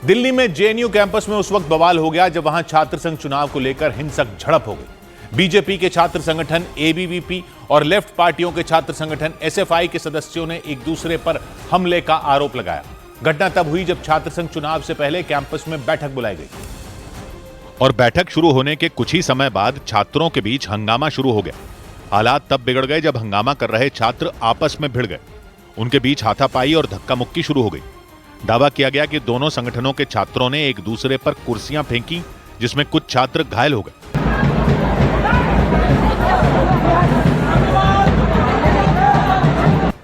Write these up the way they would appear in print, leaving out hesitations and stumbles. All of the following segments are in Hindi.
दिल्ली में जेएनयू कैंपस में उस वक्त बवाल हो गया जब वहां छात्र संघ चुनाव को लेकर हिंसक झड़प हो गई। बीजेपी के छात्र संगठन एबीवीपी और लेफ्ट पार्टियों के छात्र संगठन एसएफआई के सदस्यों ने एक दूसरे पर हमले का आरोप लगाया। घटना तब हुई जब छात्र संघ चुनाव से पहले कैंपस में बैठक बुलाई गई और बैठक शुरू होने के कुछ ही समय बाद छात्रों के बीच हंगामा शुरू हो गया। हालात तब बिगड़ गए जब हंगामा कर रहे छात्र आपस में भिड़ गए। उनके बीच हाथापाई और धक्का मुक्की शुरू हो गई। दावा किया गया कि दोनों संगठनों के छात्रों ने एक दूसरे पर कुर्सियां फेंकी, जिसमें कुछ छात्र घायल हो गए।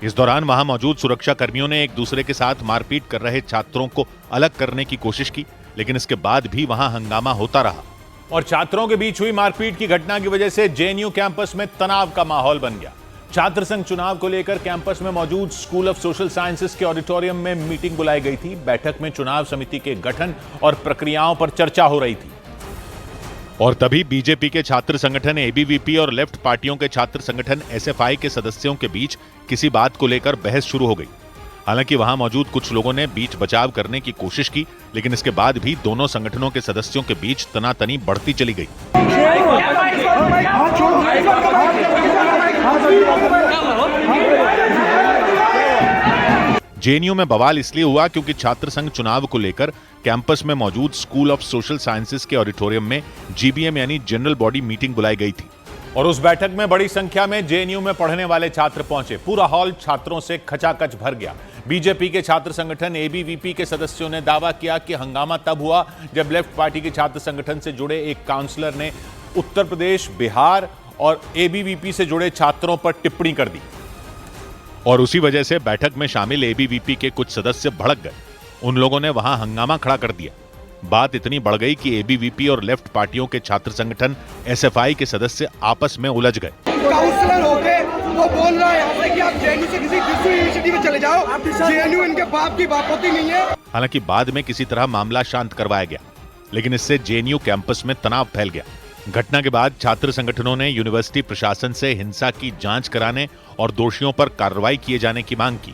इस दौरान वहां मौजूद सुरक्षा कर्मियों ने एक दूसरे के साथ मारपीट कर रहे छात्रों को अलग करने की कोशिश की, लेकिन इसके बाद भी वहां हंगामा होता रहा और छात्रों के बीच हुई मारपीट की घटना की वजह से जेएनयू कैंपस में तनाव का माहौल बन गया। छात्र संघ चुनाव को लेकर कैंपस में मौजूद स्कूल ऑफ सोशल साइंसेज के ऑडिटोरियम में मीटिंग बुलाई गई थी। बैठक में चुनाव समिति के गठन और प्रक्रियाओं पर चर्चा हो रही थी और तभी बीजेपी के छात्र संगठन एबीवीपी और लेफ्ट पार्टियों के छात्र संगठन एसएफआई के सदस्यों के बीच किसी बात को लेकर बहस शुरू हो गई। हालांकि वहां मौजूद कुछ लोगों ने बीच बचाव करने की कोशिश की, लेकिन इसके बाद भी दोनों संगठनों के सदस्यों के बीच तनातनी बढ़ती चली गई। जेएनयू में बवाल इसलिए हुआ क्योंकि छात्र संघ चुनाव को लेकर कैंपस में मौजूद स्कूल ऑफ सोशल साइंसेज के ऑडिटोरियम में जीबीएम यानी जनरल बॉडी मीटिंग बुलाई गई थी और उस बैठक में बड़ी संख्या में जेएनयू में पढ़ने वाले छात्र पहुंचे। पूरा हॉल छात्रों से खचाखच भर गया। बीजेपी के छात्र संगठन एबीवीपी के सदस्यों ने दावा किया कि हंगामा तब हुआ जब लेफ्ट पार्टी के छात्र संगठन से जुड़े एक काउंसलर ने उत्तर प्रदेश, बिहार और एबीवीपी से जुड़े छात्रों पर टिप्पणी कर दी और उसी वजह से बैठक में शामिल एबीवीपी के कुछ सदस्य भड़क गए। उन लोगों ने वहां हंगामा खड़ा कर दिया। बात इतनी बढ़ गई कि एबीवीपी और लेफ्ट पार्टियों के छात्र संगठन एसएफआई के सदस्य आपस में उलझ गए। काउंसलर होके वो बोल रहा है यहाँ से कि आप जेएनयू से किसी दूसरी यूनिवर्सिटी में चले जाओ, जेएनयू इनके बाप की बाप होती नहीं है। हालांकि बाद में किसी तरह मामला शांत करवाया गया, लेकिन इससे जेएनयू कैंपस में तनाव फैल गया। घटना के बाद छात्र संगठनों ने यूनिवर्सिटी प्रशासन से हिंसा की जांच कराने और दोषियों पर कार्रवाई किए जाने की मांग की।